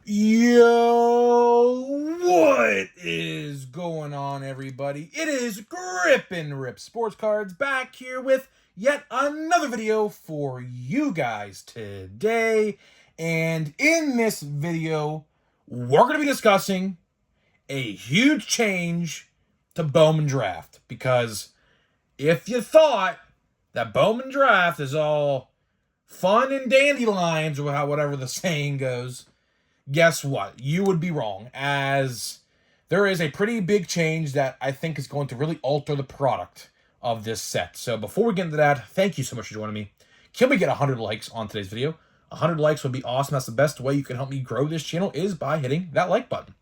Yo, what is going on, everybody? It is Grip and Rip Sports Cards back here with yet another video for you guys today. And in this video, we're going to be discussing a huge change to Bowman Draft. Because if you thought that Bowman Draft is all fun and dandelions, or whatever the saying goes, guess what? You would be wrong, as there is a pretty big change that I think is going to really alter the product of this set. So before we get into that, thank you so much for joining me. Can we get 100 likes on today's video? 100 likes would be awesome. That's the best way you can help me grow this channel, is by hitting that like button.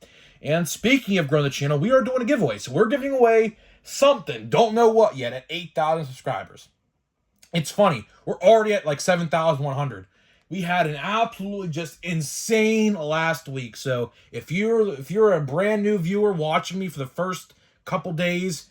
And speaking of growing the channel, we are doing a giveaway. So we're giving away something, don't know what yet, at 8,000 subscribers. It's funny, we're already at like 7,100. We had an absolutely just insane last week. So if you're a brand new viewer watching me for the first couple days,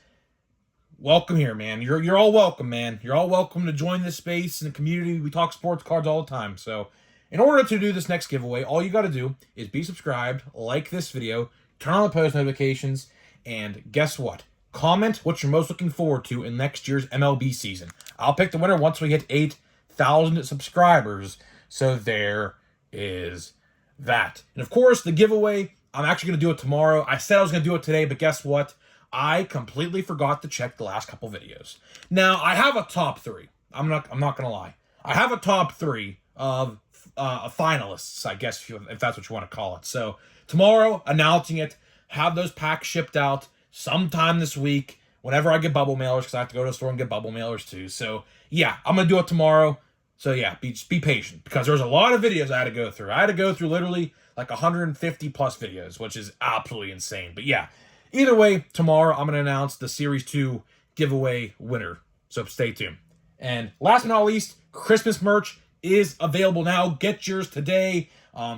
welcome here, man. You're all welcome, man. You're all welcome to join this space in the community. We talk sports cards all the time. So in order to do this next giveaway, all you got to do is be subscribed, like this video, turn on the post notifications, and guess what? Comment what you're most looking forward to in next year's MLB season. I'll pick the winner once we hit 8,000 subscribers. So there is that. And of course, the giveaway, I'm actually going to do it tomorrow. I said I was going to do it today, but guess what? I completely forgot to check the last couple videos. Now, I have a top three. I'm not going to lie. I have a top three of finalists, I guess, if that's what you want to call it. So tomorrow, announcing it, have those packs shipped out sometime this week, whenever I get bubble mailers, because I have to go to the store and get bubble mailers too. So yeah, I'm going to do it tomorrow. So yeah, just be patient, because there's a lot of videos I had to go through. I had to go through literally like 150 plus videos, which is absolutely insane. But yeah, either way, tomorrow I'm going to announce the Series 2 giveaway winner. So stay tuned. And last but not least, Christmas merch is available now. Get yours today.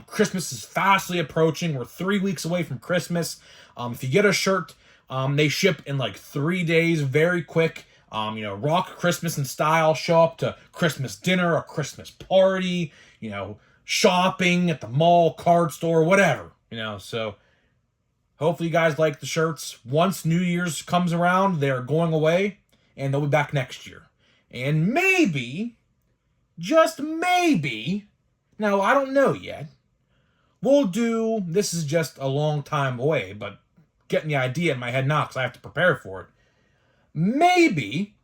Christmas is fastly approaching. We're 3 weeks away from Christmas. If you get a shirt, they ship in like 3 days, very quick. Rock Christmas in style, show up to Christmas dinner, a Christmas party, shopping at the mall, card store, whatever, so hopefully you guys like the shirts. Once New Year's comes around, they're going away, and they'll be back next year. And maybe, just maybe, now I don't know yet, this is just a long time away, but getting the idea in my head now because I have to prepare for it. Maybe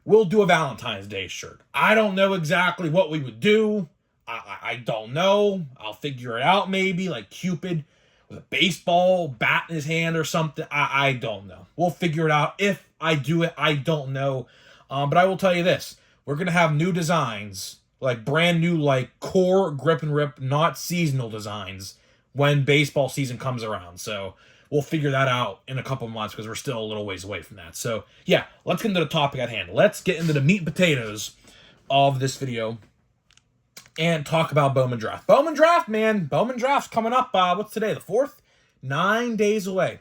we'll do a Valentine's Day shirt. I don't know exactly what we would do. I don't know. I'll figure it out maybe, like Cupid with a baseball bat in his hand or something. I don't know. We'll figure it out. If I do it, I don't know. But I will tell you this. We're going to have new designs, like brand new, like core Grip and Rip, not seasonal designs, when baseball season comes around. So we'll figure that out in a couple of months, because we're still a little ways away from that. So yeah, let's get into the topic at hand. Let's get into the meat and potatoes of this video and talk about Bowman Draft. Bowman Draft, man. Bowman Draft's coming up. What's today? The 4th? 9 days away.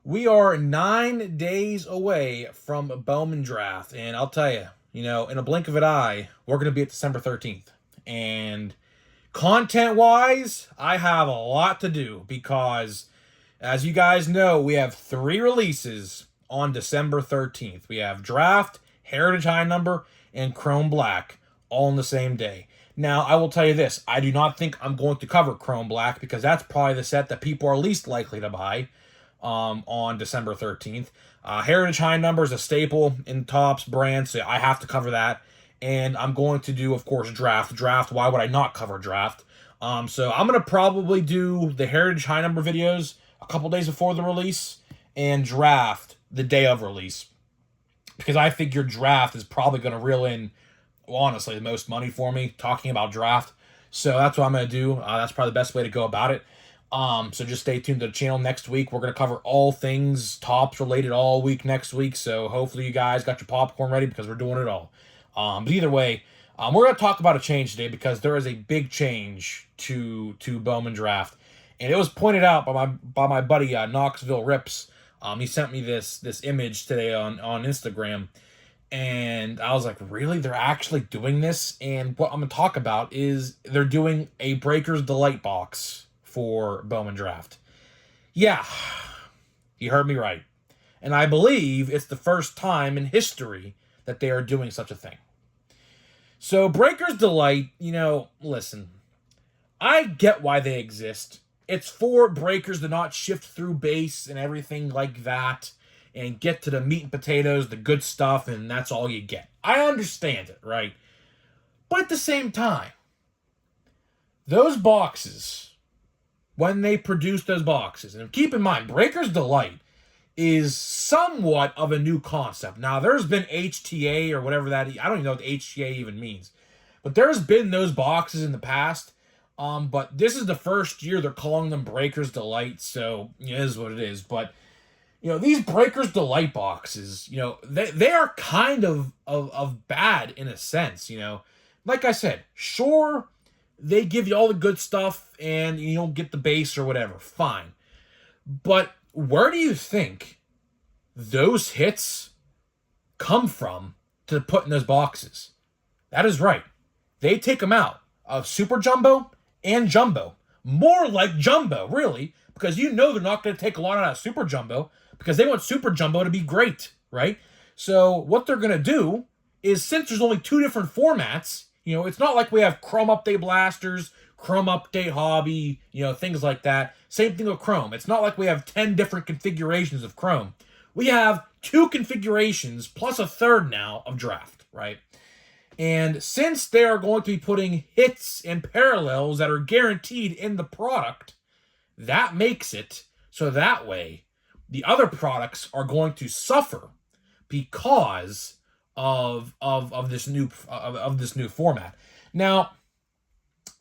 We are 9 days away from Bowman Draft. And I'll tell you, in a blink of an eye, we're going to be at December 13th. And content-wise, I have a lot to do, because as you guys know, we have 3 releases on December 13th. We have Draft, Heritage High Number, and Chrome Black all on the same day. Now, I will tell you this. I do not think I'm going to cover Chrome Black, because that's probably the set that people are least likely to buy on December 13th. Heritage High Number is a staple in Topps brand, so I have to cover that. And I'm going to do, of course, Draft. Draft, why would I not cover Draft? So I'm going to probably do the Heritage High Number videos a couple days before the release, and Draft the day of release, because I figure Draft is probably going to reel in, honestly, the most money for me talking about Draft. So that's what I'm going to do. That's probably the best way to go about it. So just stay tuned to the channel next week. We're going to cover all things Topps related all week next week. So hopefully you guys got your popcorn ready, because we're doing it all. But either way, we're going to talk about a change today, because there is a big change to Bowman Draft. And it was pointed out by my buddy Knoxville Rips. He sent me this image today on Instagram, and I was like, really? They're actually doing this? And what I'm going to talk about is they're doing a Breaker's Delight box for Bowman Draft. Yeah, you heard me right. And I believe it's the first time in history that they are doing such a thing. So Breaker's Delight, listen, I get why they exist. It's for breakers to not shift through base and everything like that and get to the meat and potatoes, the good stuff, and that's all you get. I understand it, right? But at the same time, those boxes, when they produce those boxes, and keep in mind, Breaker's Delight is somewhat of a new concept. Now, there's been HTA or whatever that is. I don't even know what HTA even means. But there's been those boxes in the past. But this is the first year they're calling them Breaker's Delight, so it is what it is. But, these Breaker's Delight boxes, they are kind of bad in a sense, Like I said, sure, they give you all the good stuff and you don't get the base or whatever. Fine. But where do you think those hits come from to put in those boxes? That is right. They take them out of Super Jumbo and Jumbo. More like Jumbo, really, because they're not going to take a lot out of Super Jumbo because they want Super Jumbo to be great, right? So what they're going to do is, since there's only two different formats, it's not like we have Chrome Update Blasters, Chrome Update Hobby, things like that. Same thing with Chrome. It's not like we have 10 different configurations of Chrome. We have 2 configurations plus a third now of Draft, right? And since they are going to be putting hits and parallels that are guaranteed in the product, that makes it so that way the other products are going to suffer because of this new format. Now,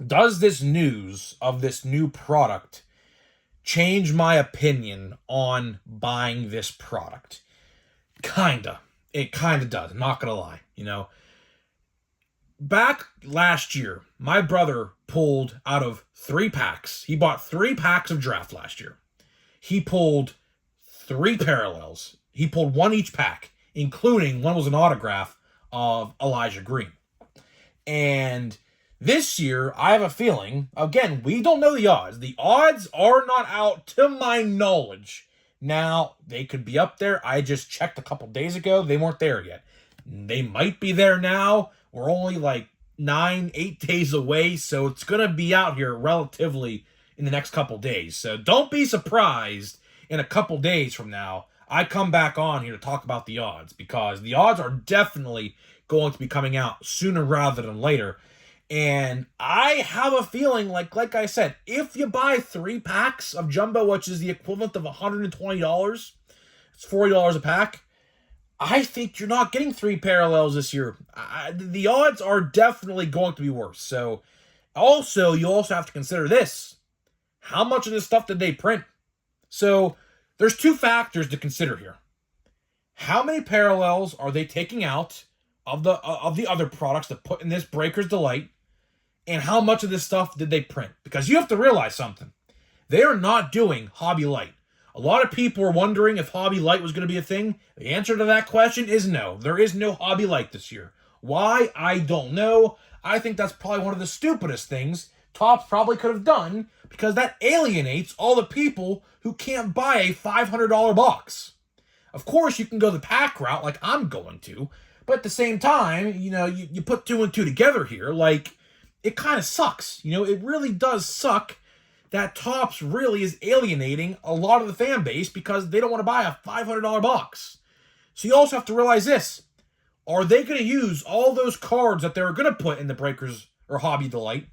does this news of this new product change my opinion on buying this product? Kinda. It kinda does. I'm not gonna lie. Back last year, my brother pulled out of 3 packs. He bought 3 packs of Draft last year. He pulled 3 parallels. He pulled 1 each pack, including one was an autograph of Elijah Green. And this year, I have a feeling, again, we don't know the odds. The odds are not out to my knowledge. Now, they could be up there. I just checked a couple days ago. They weren't there yet. They might be there now. We're only like 9-8 days away, so it's going to be out here relatively in the next couple days. So don't be surprised in a couple days from now I come back on here to talk about the odds, because the odds are definitely going to be coming out sooner rather than later. And I have a feeling, like I said, if you buy 3 packs of Jumbo, which is the equivalent of $120, it's $40 a pack, I think you're not getting 3 parallels this year. The odds are definitely going to be worse. So, you also have to consider this. How much of this stuff did they print? So, there's 2 factors to consider here. How many parallels are they taking out of the other products to put in this Breaker's Delight? And how much of this stuff did they print? Because you have to realize something. They are not doing Hobby Light. A lot of people are wondering if Hobby Light was going to be a thing. The answer to that question is no. There is no Hobby Light this year. Why? I don't know. I think that's probably one of the stupidest things Topps probably could have done, because that alienates all the people who can't buy a $500 box. Of course, you can go the pack route like I'm going to, but at the same time, you put 2 and 2 together here, it kind of sucks. It really does suck that Topps really is alienating a lot of the fan base because they don't want to buy a $500 box. So you also have to realize this. Are they going to use all those cards that they're going to put in the Breakers or Hobby Delight?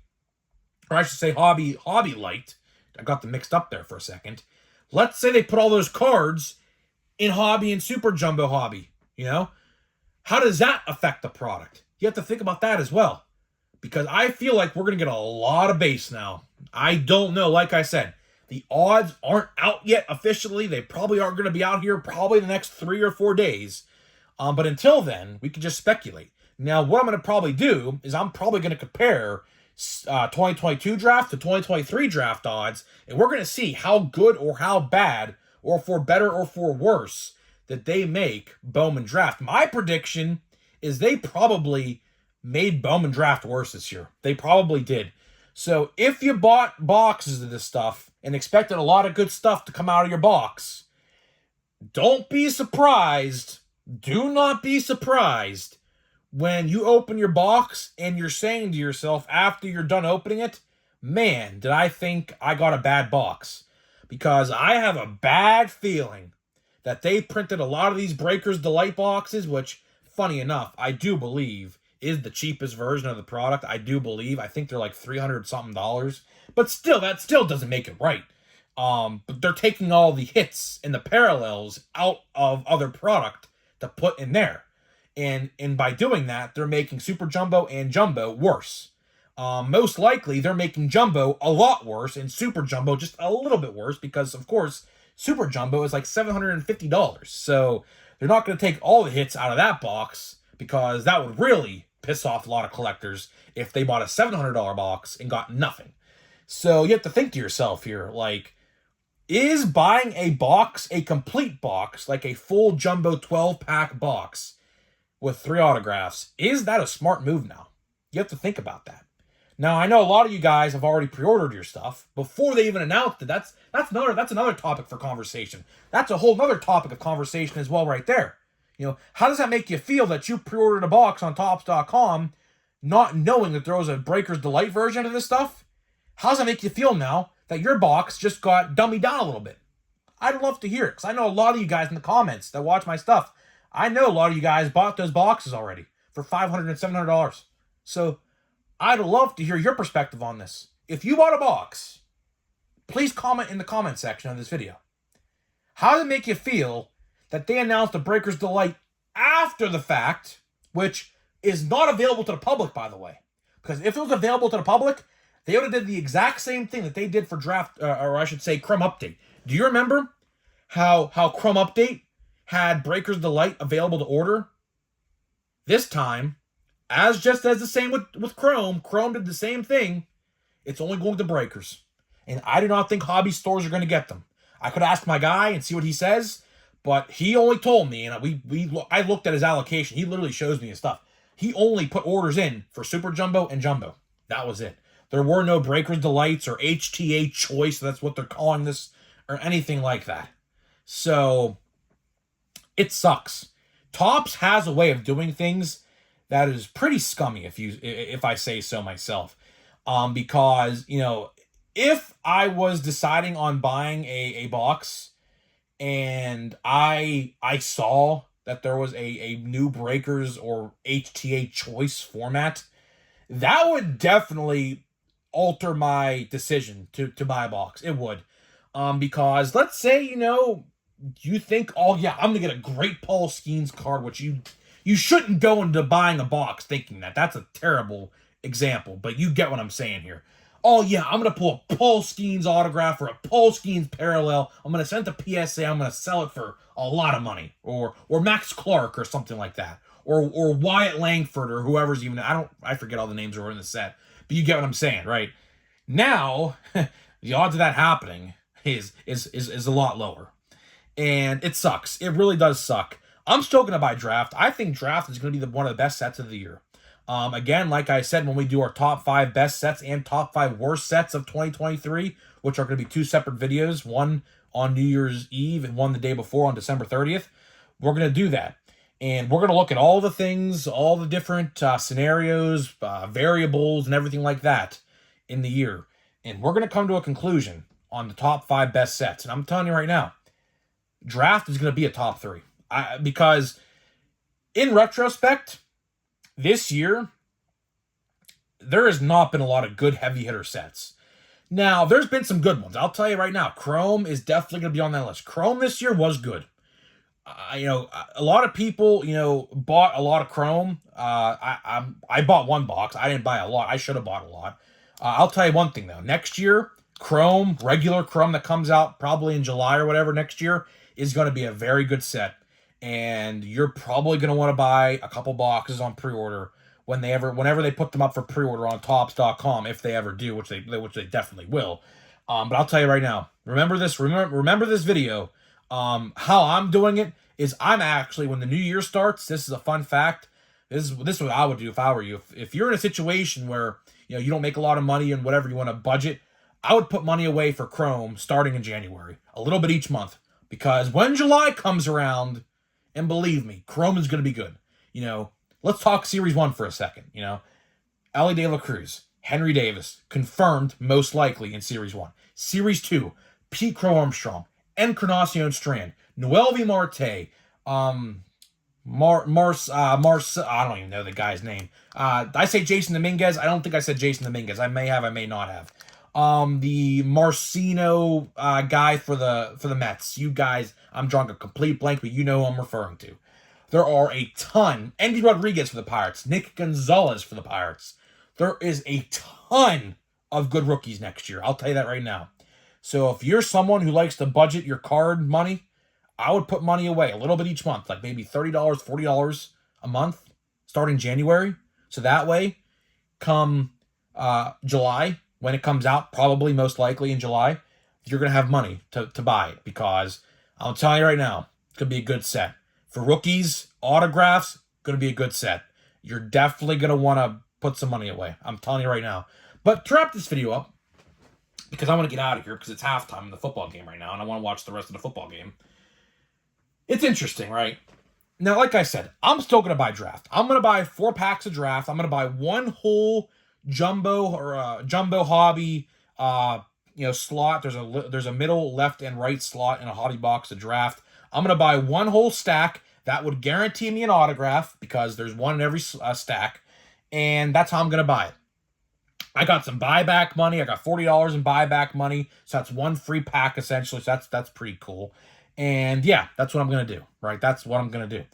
Or I should say Hobby Light. I got them mixed up there for a second. Let's say they put all those cards in Hobby and Super Jumbo Hobby. How does that affect the product? You have to think about that as well. Because I feel like we're going to get a lot of base now. I don't know. Like I said, the odds aren't out yet officially. They probably aren't going to be out here probably the next 3 or 4 days. But until then, we can just speculate. Now, what I'm going to probably do is I'm probably going to compare 2022 draft to 2023 draft odds. And we're going to see how good or how bad, or for better or for worse, that they make Bowman Draft. My prediction is they probably made Bowman Draft worse this year. They probably did. So if you bought boxes of this stuff and expected a lot of good stuff to come out of your box, don't be surprised. Do not be surprised when you open your box and you're saying to yourself after you're done opening it, man, did I think I got a bad box? Because I have a bad feeling that they printed a lot of these Breakers Delight boxes, which, funny enough, I do believe is the cheapest version of the product. I do believe. I think they're like $300 something. But still, that still doesn't make it right. But they're taking all the hits and the parallels out of other product to put in there. And by doing that, they're making Super Jumbo and Jumbo worse. Most likely, they're making Jumbo a lot worse and Super Jumbo just a little bit worse because, of course, Super Jumbo is like $750. So they're not going to take all the hits out of that box because that would really piss off a lot of collectors if they bought a $700 box and got nothing. So you have to think to yourself here, like, is buying a box, a complete box, like a full Jumbo 12-pack box with 3 autographs, is that a smart move now? You have to think about that. Now, I know a lot of you guys have already pre-ordered your stuff before they even announced it. That's another topic for conversation. That's a whole other topic of conversation as well right there. You know, how does that make you feel that you pre-ordered a box on Topps.com not knowing that there was a Breakers Delight version of this stuff? How does that make you feel now that your box just got dummied down a little bit? I'd love to hear it because I know a lot of you guys in the comments that watch my stuff, I know a lot of you guys bought those boxes already for $500 and $700. So I'd love to hear your perspective on this. If you bought a box, please comment in the comment section of this video. How does it make you feel that they announced the Breakers Delight after the fact, which is not available to the public, by the way? Because if it was available to the public, they would have did the exact same thing that they did for Draft, or I should say Chrome Update. Do you remember how Chrome Update had Breakers Delight available to order? This time, as the same with Chrome did the same thing. It's only going to Breakers. And I do not think hobby stores are going to get them. I could ask my guy and see what he says, but he only told me, and I looked at his allocation. He literally shows me his stuff. He only put orders in for Super Jumbo and Jumbo. That was it. There were no Breakers Delights or HTA Choice, that's what they're calling this, or anything like that. So it sucks. Topps has a way of doing things that is pretty scummy, if I say so myself. Because, you know, if I was deciding on buying a box and I saw that there was a new Breakers or HTA Choice format, that would definitely alter my decision to buy a box. It would. Because let's say, you know, you think, oh yeah, I'm going to get a great Paul Skeens card, which you shouldn't go into buying a box thinking that. That's a terrible example, but you get what I'm saying here. Oh yeah, I'm going to pull a Paul Skeens autograph or a Paul Skeens parallel. I'm going to send it to PSA. I'm going to sell it for a lot of money. Or Max Clark or something like that. Or Wyatt Langford or whoever's even, I forget all the names that were in the set. But you get what I'm saying, right? Now, the odds of that happening is a lot lower. And it sucks. It really does suck. I'm still going to buy Draft. I think Draft is going to be one of the best sets of the year. Again, like I said, when we do our top 5 best sets and top 5 worst sets of 2023, which are going to be 2 separate videos, one on New Year's Eve and one the day before on December 30th, we're going to do that. And we're going to look at all the things, all the different scenarios, variables, and everything like that in the year. And we're going to come to a conclusion on the top 5 best sets. And I'm telling you right now, Draft is going to be a top 3. Because in retrospect, this year, there has not been a lot of good heavy hitter sets. Now, there's been some good ones. I'll tell you right now, Chrome is definitely going to be on that list. Chrome this year was good. You know, a lot of people, you know, bought a lot of Chrome. I bought one box. I didn't buy a lot. I should have bought a lot. I'll tell you one thing, though. Next year, Chrome, regular Chrome that comes out probably in July or whatever next year, is going to be a very good set. And you're probably going to want to buy a couple boxes on pre-order whenever they put them up for pre-order on Topps.com, if they ever do, which they definitely will. But I'll tell you right now, remember this video. How I'm doing it is I'm actually, when the new year starts, this is a fun fact. This is what I would do if I were you. If you're in a situation where, you don't make a lot of money and whatever you want to budget, I would put money away for Chrome starting in January, a little bit each month, because when July comes around, and believe me, Chrome is going to be good. Let's talk Series 1 for a second. Ellie De La Cruz, Henry Davis, confirmed most likely in Series 1. Series 2, Pete Crow Armstrong, Encarnacion Strand, Noel V. Marte, I don't even know the guy's name. I say Jason Dominguez. I don't think I said Jason Dominguez. I may have, I may not have. The Marcino guy for the Mets. You guys, I'm drawing a complete blank, but you know who I'm referring to. There are a ton. Andy Rodriguez for the Pirates. Nick Gonzalez for the Pirates. There is a ton of good rookies next year. I'll tell you that right now. So if you're someone who likes to budget your card money, I would put money away a little bit each month, like maybe $30, $40 a month starting January. So that way, come July, when it comes out, probably most likely in July, you're going to have money to buy it, because I'm telling you right now, it's going to be a good set. For rookies, autographs, going to be a good set. You're definitely going to want to put some money away. I'm telling you right now. But to wrap this video up, because I want to get out of here because it's halftime in the football game right now, and I want to watch the rest of the football game. It's interesting, right? Now, like I said, I'm still going to buy Draft. I'm going to buy 4 packs of Draft. I'm going to buy one whole jumbo or jumbo hobby slot. There's a middle, left, and right slot in a hobby box of Draft. I'm going to buy one whole stack. That would guarantee me an autograph because there's one in every stack. And that's how I'm going to buy it. I got some buyback money. I got $40 in buyback money. So that's one free pack, essentially. So that's pretty cool. And yeah, that's what I'm going to do, right? That's what I'm going to do.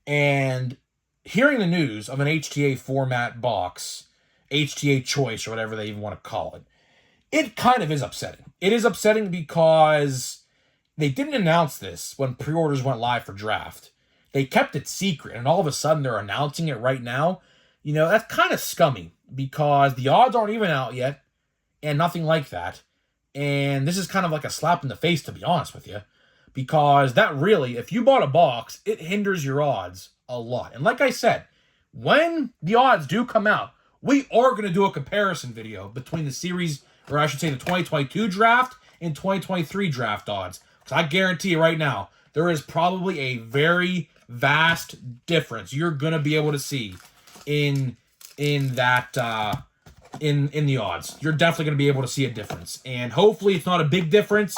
And hearing the news of an HTA format box, HTA choice, or whatever they even want to call it, it kind of is upsetting. It is upsetting because they didn't announce this when pre-orders went live for Draft. They kept it secret, and all of a sudden they're announcing it right now. That's kind of scummy because the odds aren't even out yet and nothing like that. And this is kind of like a slap in the face, to be honest with you, because that really, if you bought a box, it hinders your odds a lot. And like I said, when the odds do come out, we are going to do a comparison video between the series, or I should say the 2022 draft and 2023 draft odds. Because I guarantee you right now, there is probably a very vast difference you're going to be able to see in that in the odds. You're definitely going to be able to see a difference. And hopefully it's not a big difference.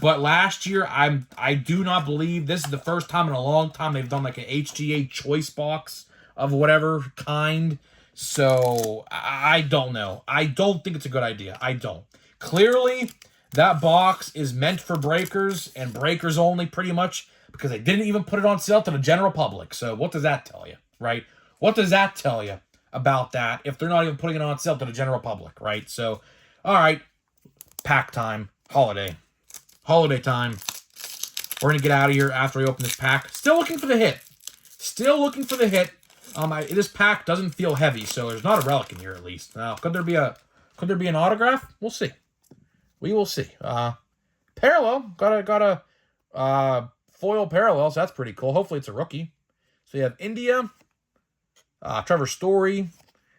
But last year, I do not believe this is the first time in a long time they've done like an HTA choice box of whatever kind. So I don't know. I don't think it's a good idea. I don't. Clearly, that box is meant for breakers and breakers only, pretty much, because they didn't even put it on sale to the general public. So what does that tell you, right? What does that tell you about that if they're not even putting it on sale to the general public, right? So, all right, pack time, holiday time. We're going to get out of here after we open this pack. Still looking for the hit. This pack doesn't feel heavy, so there's not a relic in here at least. Now, could there be an autograph? We'll see. We will see. Parallel. Got a foil parallel, so that's pretty cool. Hopefully it's a rookie. So you have India, Trevor Story.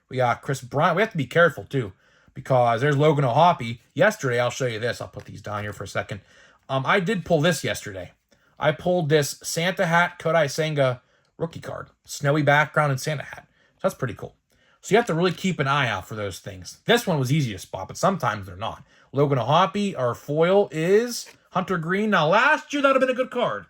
We got Chris Bryant. We have to be careful, too, because there's Logan O'Hoppe. Yesterday, I'll show you this. I'll put these down here for a second. I did pull this yesterday. I pulled this Santa Hat Kodai Senga rookie card. Snowy background and Santa hat. So that's pretty cool. So you have to really keep an eye out for those things. This one was easy to spot, but sometimes they're not. Logan O'Hoppe, our foil is Hunter Green. Now, last year, that would have been a good card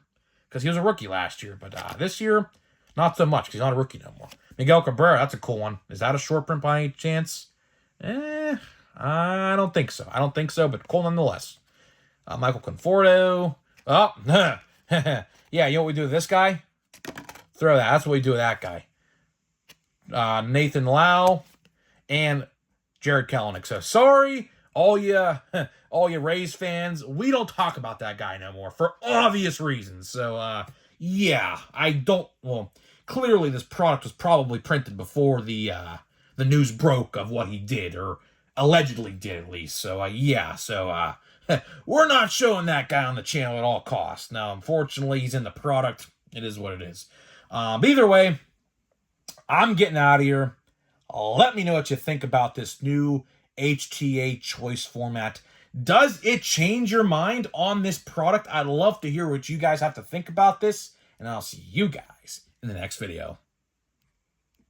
because he was a rookie last year. But this year, not so much because he's not a rookie no more. Miguel Cabrera, that's a cool one. Is that a short print by any chance? I don't think so. But cool nonetheless. Michael Conforto. Oh, yeah, you know what we do with this guy? Throw that. That's what we do with that guy. Nathan Lau and Jared Kelenic. So sorry, all you Rays fans. We don't talk about that guy no more for obvious reasons. So yeah, I don't. Well, clearly this product was probably printed before the news broke of what he did, or allegedly did at least. So yeah, so we're not showing that guy on the channel at all costs. Now, unfortunately, he's in the product. It is what it is. But either way, I'm getting out of here. Let me know what you think about this new HTA choice format. Does it change your mind on this product? I'd love to hear what you guys have to think about this, and I'll see you guys in the next video.